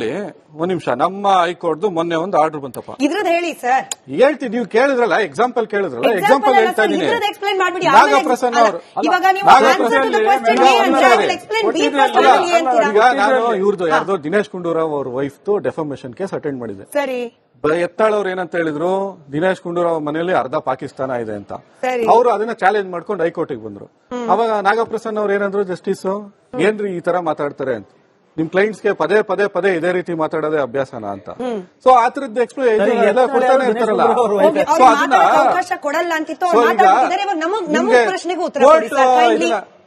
ಕೇಳಿಸ್ಕೊಳ್ಳಿ ಒಂದ್ ನಿಮಿಷ. ನಮ್ಮ ಹೈಕೋರ್ಟ್ ಮೊನ್ನೆ ಒಂದು ಆರ್ಡರ್ ಬಂತಪ್ಪ, ಇದ್ರದ್ದು ಹೇಳಿ ಸರ್. ಹೇಳ್ತೀನಿ, ನೀವು ಕೇಳಿದ್ರಲ್ಲ, ಎಕ್ಸಾಂಪಲ್ ಕೇಳಿದ್ರಲ್ಲ, ಎಕ್ಸಾಂಪಲ್ ಹೇಳ್ತಾ ಇದೀನಿ. ನಾಗಪ್ರಸನ್ನ ಅವರು ಈಗ ನಾನು ಇವ್ರದ್ದು ಯಾರ್ದೋ ದಿನೇಶ್ ಗುಂಡೂರಾವ್ ಅವ್ರ ವೈಫ್ದು ಡೆಫಾಮೇಶನ್ ಕೇಸ್ ಅಟೆಂಡ್ ಮಾಡಿದೆ. ಸರಿ, ಎತ್ತಾಳ್ ಅವ್ರು ಏನಂತ ಹೇಳಿದ್ರು, ದಿನೇಶ್ ಗುಂಡೂರಾವ್ ಮನೆಯಲ್ಲಿ ಅರ್ಧ ಪಾಕಿಸ್ತಾನ ಇದೆ ಅಂತ. ಅವರು ಅದನ್ನ ಚಾಲೆಂಜ್ ಮಾಡ್ಕೊಂಡು ಹೈಕೋರ್ಟಿಗೆ ಬಂದ್ರು. ಅವಾಗ ನಾಗಪ್ರಸನ್ನ ಅವ್ರು ಏನಂದ್ರು, ಜಸ್ಟಿಸ್ ಏನ್ರಿ ಈ ತರ ಮಾತಾಡ್ತಾರೆ ಅಂತ, ನಿಮ್ ಕ್ಲೈಂಟ್ಸ್ ಗೆ ಪದೇ ಪದೇ ಪದೇ ಇದೇ ರೀತಿ ಮಾತಾಡೋದೇ ಅಭ್ಯಾಸನ ಅಂತ. ಸೊ ಆ ತರದ್ದು ಎಕ್ಸ್ಪ್ಲೇನ್ ಎಲ್ಲ ಕೊಡ್ತಾನೆ ಇರ್ತಾರಲ್ಲ. ಸೊ ಅದನ್ನ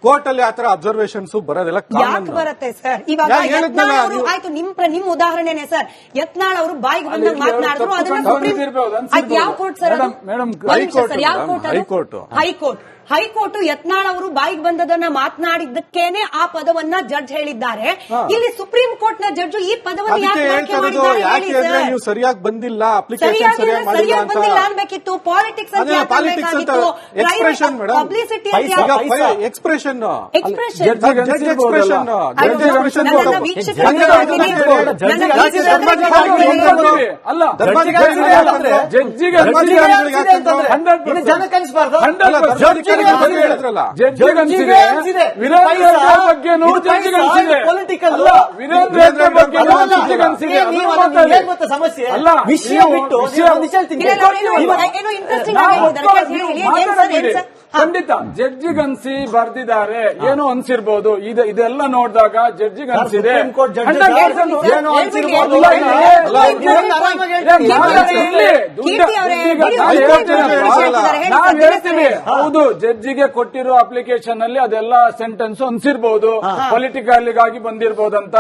ಕೋರ್ಟ್ ಅಲ್ಲಿ ಆತರ ಅಬ್ಸರ್ವೇಷನ್ಸ್ ಬರೋದೆಲ್ಲ ಯಾಕೆ ಬರುತ್ತೆ ಸರ್? ಇವಾಗ ಆಯ್ತು, ನಿಮ್ ಉದಾಹರಣೆನೆ ಸರ್. ಯತ್ನಾಳ್ ಅವರು ಬಾಯಿಗೆ ಬಂದಾಗ ಮಾತನಾಡಿದ್ರು, ಅದನ್ನ ಯಾವ ಕೋರ್ಟ್ ಸರ್? ಹೈಕೋರ್ಟ್ ಯತ್ನಾಳ್ ಅವರು ಬಾಯಿಗೆ ಬಂದದನ್ನ ಮಾತನಾಡಿದ್ದಕ್ಕೇನೆ ಆ ಪದವನ್ನ ಜಡ್ಜ್ ಹೇಳಿದ್ದಾರೆ. ಇಲ್ಲಿ ಸುಪ್ರೀಂ ಕೋರ್ಟ್ ನ ಜಡ್ಜ್ ಈ ಪದವನ್ನು ನೀವು ಸರಿಯಾಗಿ ಬಂದಿಲ್ಲ, ಅಪ್ಲಿಕೇಶನ್ ಸರಿಯಾಗಿ ಬಂದಿಲ್ಲ ಅನ್ಬೇಕಿತ್ತು. ಪಾಲಿಟಿಕ್ಸ್ ಎಕ್ಸ್ಪ್ರೆಷನ್ ಪಬ್ಲಿಸಿಟಿ ಎಕ್ಸ್ಪ್ರೆಷನ್ ಸಮಸ್ಯೆ ಅಲ್ಲ, ವಿಷಯ ಬಿಟ್ಟು ಖಂಡಿತ ಜಡ್ಜಿಗನ್ಸಿ ಬರ್ದಿದ್ದಾರೆ, ಏನೋ ಅನ್ಸಿರ್ಬೋದು. ಇದೆಲ್ಲ ನೋಡಿದಾಗ ಜಡ್ಜಿಗನ್ಸಿದೆ, ಹೇಳ್ತೀವಿ. ಹೌದು, ಜಡ್ಜಿಗೆ ಕೊಟ್ಟಿರೋ ಅಪ್ಲಿಕೇಶನ್ ಅಲ್ಲಿ ಅದೆಲ್ಲ ಸೆಂಟೆನ್ಸ್ ಅನ್ಸಿರ್ಬೋದು, ಪೊಲಿಟಿಕಲ್ಗಾಗಿ ಬಂದಿರ್ಬೋದಂತ,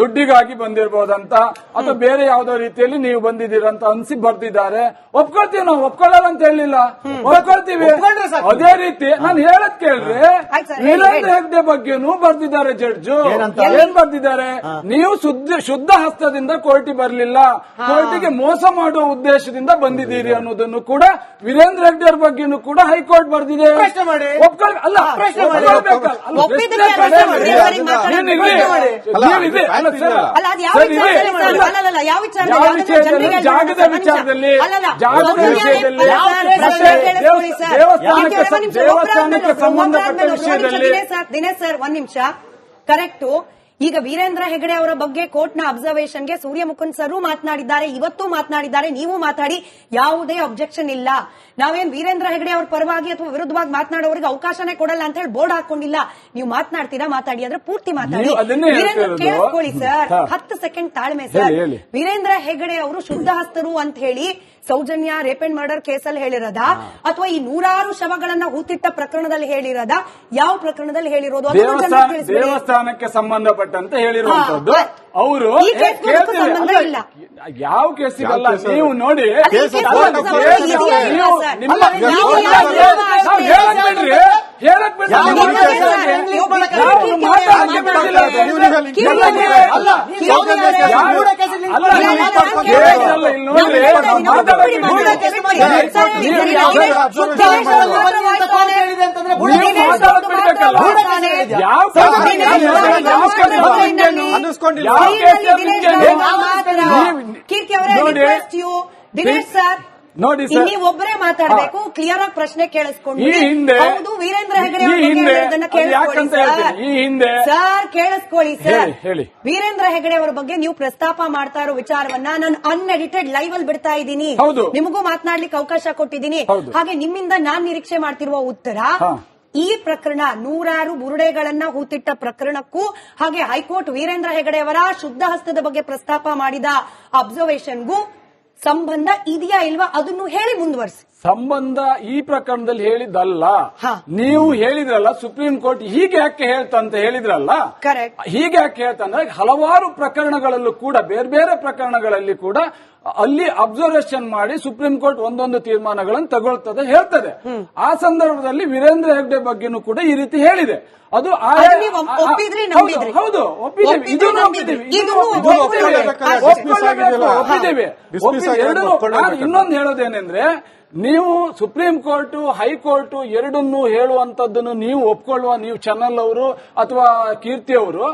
ದುಡ್ಡಿಗಾಗಿ ಬಂದಿರ್ಬೋದಂತ, ಅಥವಾ ಬೇರೆ ಯಾವ್ದೋ ರೀತಿಯಲ್ಲಿ ನೀವು ಬಂದಿದ್ದೀರಂತ ಅನ್ಸಿ ಬರ್ದಿದ್ದಾರೆ. ಒಪ್ಕೊಳ್ತೀವಿ, ನಾವು ಒಪ್ಕೊಳ್ಳಲ್ಲ ಅಂತ ಹೇಳಿಲ್ಲ, ಒಪ್ಕೊಳ್ತೀವಿ. ಅದೇ ರೀತಿ ನಾನು ಹೇಳದ್ ಕೇಳ್ರಿ, ವೀರೇಂದ್ರ ಹೆಗ್ಡೆ ಬಗ್ಗೆನೂ ಬರ್ದಿದ್ದಾರೆ ಜಡ್ಜು. ಏನ್ ಬರ್ದಿದ್ದಾರೆ? ನೀವು ಶುದ್ಧ ಹಸ್ತದಿಂದ ಕೋರ್ಟಿಗೆ ಬರ್ಲಿಲ್ಲ, ಕೋರ್ಟಿಗೆ ಮೋಸ ಮಾಡುವ ಉದ್ದೇಶದಿಂದ ಬಂದಿದ್ದೀರಿ ಅನ್ನೋದನ್ನು ಕೂಡ ವೀರೇಂದ್ರ ಹೆಗ್ಡೆ ಅವ್ರ ಬಗ್ಗೆನೂ ಕೂಡ ಹೈಕೋರ್ಟ್ ಬರ್ದಿದೆ. ಅಲ್ಲ, ಜಾಗದ ವಿಚಾರದಲ್ಲಿ, ದೇವಸ್ಥಾನಕ್ಕೆ ಸಂಬಂಧಪಟ್ಟ ವಿಷಯದಲ್ಲಿ ದಿನೇಶ್ ಸರ್ ಒಂದ್ ನಿಮಿಷ. ಕರೆಕ್ಟು. ಈಗ ವೀರೇಂದ್ರ ಹೆಗಡೆ ಅವರ ಬಗ್ಗೆ ಕೋರ್ಟ್ನ ಅಬ್ಸರ್ವೇಷನ್ಗೆ ಸೂರ್ಯ ಮುಕುಂದ್ ಸರ್ ಮಾತನಾಡಿದ್ದಾರೆ, ಇವತ್ತು ಮಾತನಾಡಿದ್ದಾರೆ, ನೀವು ಮಾತಾಡಿ, ಯಾವುದೇ ಅಬ್ಜೆಕ್ಷನ್ ಇಲ್ಲ. ನಾವೇನ್ ವೀರೇಂದ್ರ ಹೆಗಡೆ ಅವ್ರ ಪರವಾಗಿ ಅಥವಾ ವಿರುದ್ಧವಾಗಿ ಮಾತನಾಡೋರಿಗೆ ಅವಕಾಶನೇ ಕೊಡಲ್ಲ ಅಂತ ಹೇಳಿ ಬೋರ್ಡ್ ಹಾಕೊಂಡಿಲ್ಲ. ನೀವು ಮಾತನಾಡ್ತೀರಾ, ಮಾತಾಡಿ, ಆದ್ರೆ ಪೂರ್ತಿ ಮಾತಾಡಿ. ಕೇಳಿಸ್ಕೊಳ್ಳಿ ಸರ್, 10 ಸೆಕೆಂಡ್ ತಾಳ್ಮೆ ಸರ್. ವೀರೇಂದ್ರ ಹೆಗಡೆ ಅವರು ಶುದ್ಧ ಹಸ್ತರು ಅಂತ ಹೇಳಿ ಸೌಜನ್ಯ ರೇಪ್ ಅಂಡ್ ಮರ್ಡರ್ ಕೇಸಲ್ಲಿ ಹೇಳಿರೋದ, ಅಥವಾ ಈ 100 ಶವಗಳನ್ನ ಹೂತಿಟ್ಟ ಪ್ರಕರಣದಲ್ಲಿ ಹೇಳಿರೋದ, ಯಾವ ಪ್ರಕರಣದಲ್ಲಿ ಹೇಳಿರೋದು? ದೇವಸ್ಥಾನಕ್ಕೆ ಸಂಬಂಧಪಟ್ಟಂತೆ ಹೇಳಿರುವಂತದ್ದು. ಅವರು ಯಾವ ಕೇಸಿಗಲ್ಲ, ನೀವು ನೋಡಿ ಹೇಳಕ್ ದಿನೇಶ್ ಸರ್ ನೋಡಿ ಸರ್, ನೀವು ಒಬ್ಬರೇ ಮಾತಾಡಬೇಕು, ಕ್ಲಿಯರ್ ಆಗಿ ಪ್ರಶ್ನೆ ಕೇಳಿಸ್ಕೊಂಡು. ಹೌದು, ವೀರೇಂದ್ರ ಹೆಗಡೆ ಸರ್ ಕೇಳಿಸ್ಕೊಳ್ಳಿ ಸರ್. ವೀರೇಂದ್ರ ಹೆಗಡೆ ಅವರ ಬಗ್ಗೆ ನೀವು ಪ್ರಸ್ತಾಪ ಮಾಡ್ತಾ ಇರೋ ವಿಚಾರವನ್ನ ನಾನು ಅನ್ಎಡಿಟೆಡ್ ಲೈವ್ ಅಲ್ಲಿ ಬಿಡ್ತಾ ಇದ್ದೀನಿ, ನಿಮಗೂ ಮಾತನಾಡ್ಲಿಕ್ಕೆ ಅವಕಾಶ ಕೊಟ್ಟಿದ್ದೀನಿ. ಹಾಗೆ ನಿಮ್ಮಿಂದ ನಾನ್ ನಿರೀಕ್ಷೆ ಮಾಡ್ತಿರುವ ಉತ್ತರ, ಈ ಪ್ರಕರಣ 100 ಬುರುಡೆಗಳನ್ನ ಹೂತಿಟ್ಟ ಪ್ರಕರಣಕ್ಕೂ ಹಾಗೆ ಹೈಕೋರ್ಟ್ ವೀರೇಂದ್ರ ಹೆಗಡೆ ಅವರ ಶುದ್ಧ ಹಸ್ತದ ಬಗ್ಗೆ ಪ್ರಸ್ತಾಪ ಮಾಡಿದ ಅಬ್ಸರ್ವೇಷನ್ಗೂ ಸಂಬಂಧ ಇದೆಯಾ ಇಲ್ವಾ ಅದನ್ನು ಹೇಳಿ ಮುಂದುವರಿಸಿ. ಸಂಬಂಧ ಈ ಪ್ರಕರಣದಲ್ಲಿ ಹೇಳಿದ್ದಲ್ಲ, ನೀವು ಹೇಳಿದ್ರಲ್ಲ ಸುಪ್ರೀಂ ಕೋರ್ಟ್ ಹೀಗೆ ಯಾಕೆ ಹೇಳ್ತಂತ ಹೇಳಿದ್ರಲ್ಲ. ಹೀಗೆ ಯಾಕೆ ಹೇಳ್ತಂದ್ರೆ ಹಲವಾರು ಪ್ರಕರಣಗಳಲ್ಲೂ ಕೂಡ, ಬೇರೆ ಬೇರೆ ಪ್ರಕರಣಗಳಲ್ಲಿ ಕೂಡ ಅಲ್ಲಿ ಅಬ್ಸರ್ವೇಷನ್ ಮಾಡಿ ಸುಪ್ರೀಂ ಕೋರ್ಟ್ ಒಂದೊಂದು ತೀರ್ಮಾನಗಳನ್ನು ತಗೊಳ್ತದೆ, ಹೇಳ್ತದೆ. ಆ ಸಂದರ್ಭದಲ್ಲಿ ವೀರೇಂದ್ರ ಹೆಗ್ಡೆ ಬಗ್ಗೆನೂ ಕೂಡ ಈ ರೀತಿ ಹೇಳಿದೆ. ಅದು ಹೌದು, ಒಪ್ಪಿದ್ದೇವೆ, ಇದು ಒಪ್ಪಿದ್ದೇವೆ. ಇನ್ನೊಂದು ಹೇಳೋದೇನೆಂದ್ರೆ, ನೀವು ಸುಪ್ರೀಂ ಕೋರ್ಟ್ ಹೈಕೋರ್ಟ್ ಎರಡನ್ನೂ ಹೇಳುವಂತದ್ದನ್ನು ನೀವು ಒಪ್ಕೊಳ್ಳುವ ನೀವು ಚಾನಲ್ ಅವರು ಅಥವಾ ಕೀರ್ತಿ ಅವರು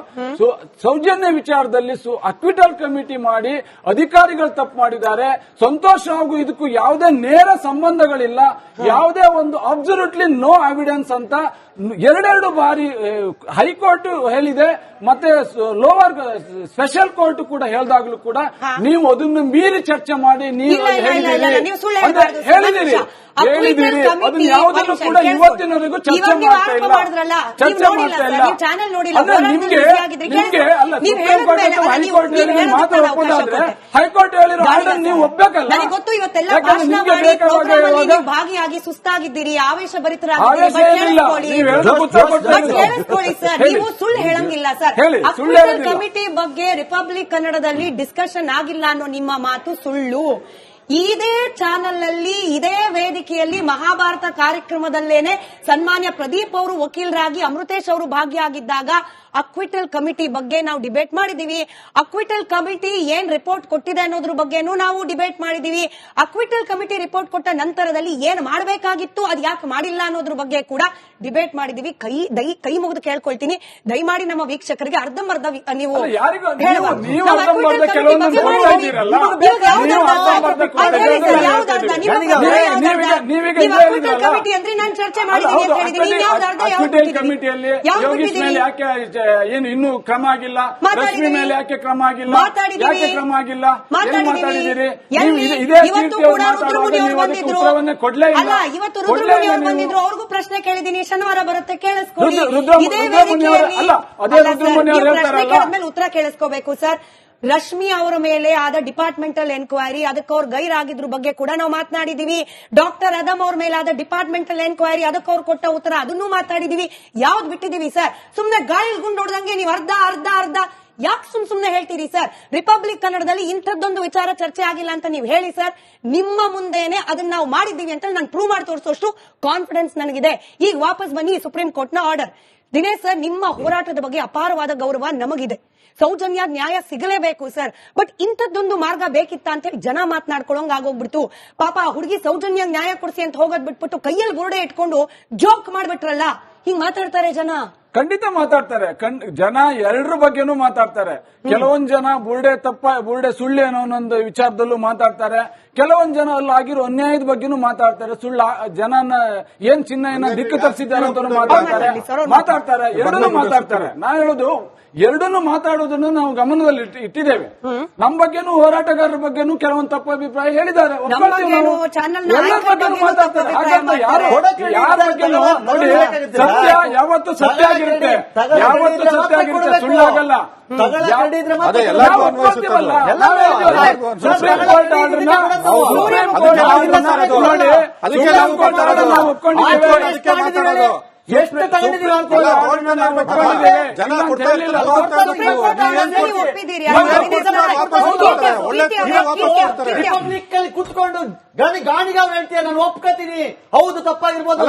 ಸೌಜನ್ಯ ವಿಚಾರದಲ್ಲಿ ಅಕ್ವಿಟಲ್ ಕಮಿಟಿ ಮಾಡಿ ಅಧಿಕಾರಿಗಳು ತಪ್ಪು ಮಾಡಿದ್ದಾರೆ. ಸಂತೋಷ್ ರಾವ್ಗೂ ಇದಕ್ಕೂ ಯಾವುದೇ ನೇರ ಸಂಬಂಧಗಳಿಲ್ಲ, ಯಾವುದೇ ಒಂದು ಅಬ್ಸಲ್ಯೂಟ್ಲಿ ನೋ ಎವಿಡೆನ್ಸ್ ಅಂತ ಎರಡೆರಡು ಬಾರಿ ಹೈಕೋರ್ಟ್ ಹೇಳಿದೆ, ಮತ್ತೆ ಲೋವರ್ ಸ್ಪೆಷಲ್ ಕೋರ್ಟ್ ಕೂಡ ಹೇಳಿದಾಗ್ಲೂ ಕೂಡ ನೀವು ಅದನ್ನು ಮೀರಿ ಚರ್ಚೆ ಮಾಡಿ ನೀವು ಹೇಳಿದಿರಿ ಅದನ್ನ ಯಾವುದನ್ನು ಕೂಡ ಇವತ್ತಿನವರೆಗೂ ಚರ್ಚೆ ಮಾಡ್ತಾ ಇಲ್ಲ. ಅಂದ್ರೆ ನಿಮ್ಗೆ ಅಲ್ಲ ಸುಪ್ರೀಂ ಕೋರ್ಟ್ ಅಥವಾ ಹೈಕೋರ್ಟ್ ಹೇಳಿ ಮಾತ್ರ ಒಪ್ಪೋದಾದ್ರೆ ಹೈಕೋರ್ಟ್ ಹೇಳಿರೋ ಆರ್ಡರ್ ನೀವು ಒಪ್ಪಬೇಕಲ್ಲ. ಗೊತ್ತು ಇವತ್ತೆಲ್ಲ ಭಾಗಿಯಾಗಿ ಸುಸ್ತಾಗಿದ್ದೀರಿ, ಆವೇಶ ಭರಿತರಾಗಿದ್ದೀರಿ. ಸರ್ ನೀವು ಸುಳ್ಳು ಹೇಳಂಗಿಲ್ಲ ಸರ್. ಕಮಿಟಿ ಬಗ್ಗೆ ರಿಪಬ್ಲಿಕ್ ಕನ್ನಡದಲ್ಲಿ ಡಿಸ್ಕಷನ್ ಆಗಿಲ್ಲ ಅನ್ನೋ ನಿಮ್ಮ ಮಾತು ಸುಳ್ಳು. ಇದೇ ಚಾನೆಲ್ ನಲ್ಲಿ ಇದೇ ವೇದಿಕೆಯಲ್ಲಿ ಮಹಾಭಾರತ ಕಾರ್ಯಕ್ರಮದಲ್ಲೇನೆ ಸನ್ಮಾನ್ಯ ಪ್ರದೀಪ್ ಅವರು ವಕೀಲರಾಗಿ ಅಮೃತೇಶ್ ಅವರು ಭಾಗಿಯಾಗಿದ್ದಾಗ ಅಕ್ವಿಟಲ್ ಕಮಿಟಿ ಬಗ್ಗೆ ನಾವು ಡಿಬೇಟ್ ಮಾಡಿದೀವಿ. ಅಕ್ವಿಟಲ್ ಕಮಿಟಿ ಏನ್ ರಿಪೋರ್ಟ್ ಕೊಟ್ಟಿದೆ ಅನ್ನೋದ್ರ ಬಗ್ಗೆನೂ ನಾವು ಡಿಬೇಟ್ ಮಾಡಿದೀವಿ. ಅಕ್ವಿಟಲ್ ಕಮಿಟಿ ರಿಪೋರ್ಟ್ ಕೊಟ್ಟ ನಂತರದಲ್ಲಿ ಏನ್ ಮಾಡಬೇಕಾಗಿತ್ತು, ಅದು ಯಾಕೆ ಮಾಡಿಲ್ಲ ಅನ್ನೋದ್ರ ಬಗ್ಗೆ ಕೂಡ ಡಿಬೇಟ್ ಮಾಡಿದೀವಿ. ಕೈ ಮುಗಿದು ಕೇಳ್ಕೊಳ್ತೀನಿ, ದಯಮಾಡಿ ನಮ್ಮ ವೀಕ್ಷಕರಿಗೆ ಅರ್ಧಂಬರ್ಧ ನೀವು ಕಮಿಟಿ ಅಂದ್ರೆ ನಾನು ಚರ್ಚೆ ಮಾಡಿದ್ದೀನಿ. ಕಮಿಟಿಯಲ್ಲಿ ಏನು ಇನ್ನೂ ಕ್ರಮ ಆಗಿಲ್ಲ, ರಶ್ಮಿ ಮೇಲೆ ಯಾಕೆ ಕ್ರಮ ಆಗಿಲ್ಲ, ಯಾಕೆ ಕ್ರಮ ಆಗಿಲ್ಲ ಮಾತಾಡಿದ್ದೀರಿ? ಉತ್ತರವನ್ನೇ ಕೊಡ್ಲೇ ಇಲ್ಲ. ಇವತ್ತು ರುದ್ರಮುನಿ ಅವರು ಬಂದಿದ್ರು, ಅವ್ರಿಗೂ ಪ್ರಶ್ನೆ ಕೇಳಿದೀನಿ, ಶನಿವಾರ ಬರುತ್ತೆ ಕೇಳಿಸ್ಕೊಳ್ಳಿ. ಉತ್ತರ ಕೇಳಿಸ್ಕೋಬೇಕು ಸರ್. ರಶ್ಮಿ ಅವರ ಮೇಲೆ ಆದ ಡಿಪಾರ್ಟ್ಮೆಂಟಲ್ ಎನ್ಕ್ವೈರಿ, ಅದಕ್ಕೆ ಅವ್ರು ಗೈರಾಗಿದ್ರ ಬಗ್ಗೆ ಕೂಡ ನಾವು ಮಾತನಾಡಿದೀವಿ. ಡಾಕ್ಟರ್ ಅದಮ್ ಅವ್ರ ಮೇಲೆ ಆದ ಡಿಪಾರ್ಟ್ಮೆಂಟಲ್ ಎನ್ಕ್ವೈರಿ, ಅದಕ್ಕೆ ಅವ್ರು ಕೊಟ್ಟ ಉತ್ತರ ಅದನ್ನು ಮಾತಾಡಿದೀವಿ. ಯಾವ್ದು ಬಿಟ್ಟಿದೀವಿ ಸರ್? ಸುಮ್ನೆ ಗಾಳಿ ಗುಂಡು ಹೊಡೆದಂಗೆ ನೀವು ಅರ್ಧ ಯಾಕೆ ಸುಮ್ನೆ ಹೇಳ್ತೀರಿ ಸರ್? ರಿಪಬ್ಲಿಕ್ ಕನ್ನಡದಲ್ಲಿ ಇಂಥದ್ದೊಂದು ವಿಚಾರ ಚರ್ಚೆ ಆಗಿಲ್ಲ ಅಂತ ನೀವು ಹೇಳಿ ಸರ್. ನಿಮ್ಮ ಮುಂದೆನೆ ಅದನ್ನ ನಾವು ಮಾಡಿದ್ದೀವಿ ಅಂತ ನಾನು ಪ್ರೂವ್ ಮಾಡಿ ತೋರಿಸೋಷ್ಟು ಕಾನ್ಫಿಡೆನ್ಸ್ ನನಗಿದೆ. ಈಗ ವಾಪಸ್ ಬನ್ನಿ ಸುಪ್ರೀಂ ಕೋರ್ಟ್ ನ ಆರ್ಡರ್. ದಿನೇಶ್ ಸರ್, ನಿಮ್ಮ ಹೋರಾಟದ ಬಗ್ಗೆ ಅಪಾರವಾದ ಗೌರವ ನಮಗಿದೆ. ಸೌಜನ್ಯ ನ್ಯಾಯ ಸಿಗಲೇಬೇಕು ಸರ್. ಬಟ್ ಇಂಥದ್ದೊಂದು ಮಾರ್ಗ ಬೇಕಿತ್ತ ಅಂತ ಹೇಳಿ ಜನ ಮಾತನಾಡ್ಕೊಳ್ಳೋಂಗ್ ಆಗೋಗ್ಬಿಡ್ತು. ಪಾಪ ಹುಡುಗಿ ಸೌಜನ್ಯ ನ್ಯಾಯ ಕೊಡಿಸಿ ಅಂತ ಹೋಗೋದ್ ಬಿಟ್ಬಿಟ್ಟು ಕೈಯಲ್ಲಿ ಬೋರ್ಡೆ ಇಟ್ಕೊಂಡು ಜೋಕ್ ಮಾಡ್ಬಿಟ್ರಲ್ಲ, ಹಿಂಗ್ ಮಾತಾಡ್ತಾರೆ ಜನ. ಖಂಡಿತ ಮಾತಾಡ್ತಾರೆ ಜನ, ಎರಡರ ಬಗ್ಗೆನೂ ಮಾತಾಡ್ತಾರೆ. ಕೆಲವೊಂದ್ ಜನ ಬುರ್ಡೆ ಸುಳ್ಳು ಅನ್ನೋ ಒಂದು ವಿಚಾರದಲ್ಲೂ ಮಾತಾಡ್ತಾರೆ. ಕೆಲವೊಂದ್ ಜನ ಅಲ್ಲಿ ಆಗಿರೋ ಅನ್ಯಾಯದ ಬಗ್ಗೆನೂ ಮಾತಾಡ್ತಾರೆ. ಸುಳ್ಳು ಜನನ ಏನ್ ಚಿಹ್ನೆಯನ್ನ ದಿಕ್ಕು ತಪ್ಪಿಸಿದ್ದಾರೆ ಅಂತ ಮಾತಾಡ್ತಾರೆ. ಎರಡನ್ನೂ ಮಾತಾಡ್ತಾರೆ. ನಾ ಹೇಳೋದು ಎರಡನ್ನೂ ಮಾತಾಡೋದನ್ನು ನಾವು ಗಮನದಲ್ಲಿ ಇಟ್ಟಿದ್ದೇವೆ. ನಮ್ಮ ಬಗ್ಗೆನೂ ಹೋರಾಟಗಾರರ ಬಗ್ಗೆನೂ ಕೆಲವೊಂದು ತಪ್ಪು ಅಭಿಪ್ರಾಯ ಹೇಳಿದ್ದಾರೆ. ಎಲ್ಲರ ಬಗ್ಗೆನೂ ಮಾತಾಡ್ತಾರೆ. ಹಾಗಂತ ಯಾರ ಬಗ್ಗೆನೂ ನೋಡಿ, ಸತ್ಯ ಯಾವತ್ತು ಸತ್ಯ ಆಗಿರುತ್ತೆ, ಯಾವತ್ತು ಸತ್ಯ ಆಗಿರುತ್ತೆ, ಸುಳ್ಳಾಗಲ್ಲ. ಸುಪ್ರೀಂ ಕೋರ್ಟ್ ಆರ್ಡರ್ನ ನಾವು ಒಪ್ಕೊಂಡಿದ್ದೇವೆ. ಎಷ್ಟು ತಗೊಂಡಿದ್ದೀವಿ ರಿಪಬ್ಲಿಕ್ ಅಲ್ಲಿ ಕುತ್ಕೊಂಡು ಗಾಣಿಗಾವ್ ಹೇಳ್ತೀಯ, ನಾನು ಒಪ್ಕೋತೀನಿ, ಹೌದು ತಪ್ಪಾಗಿರ್ಬೋದು.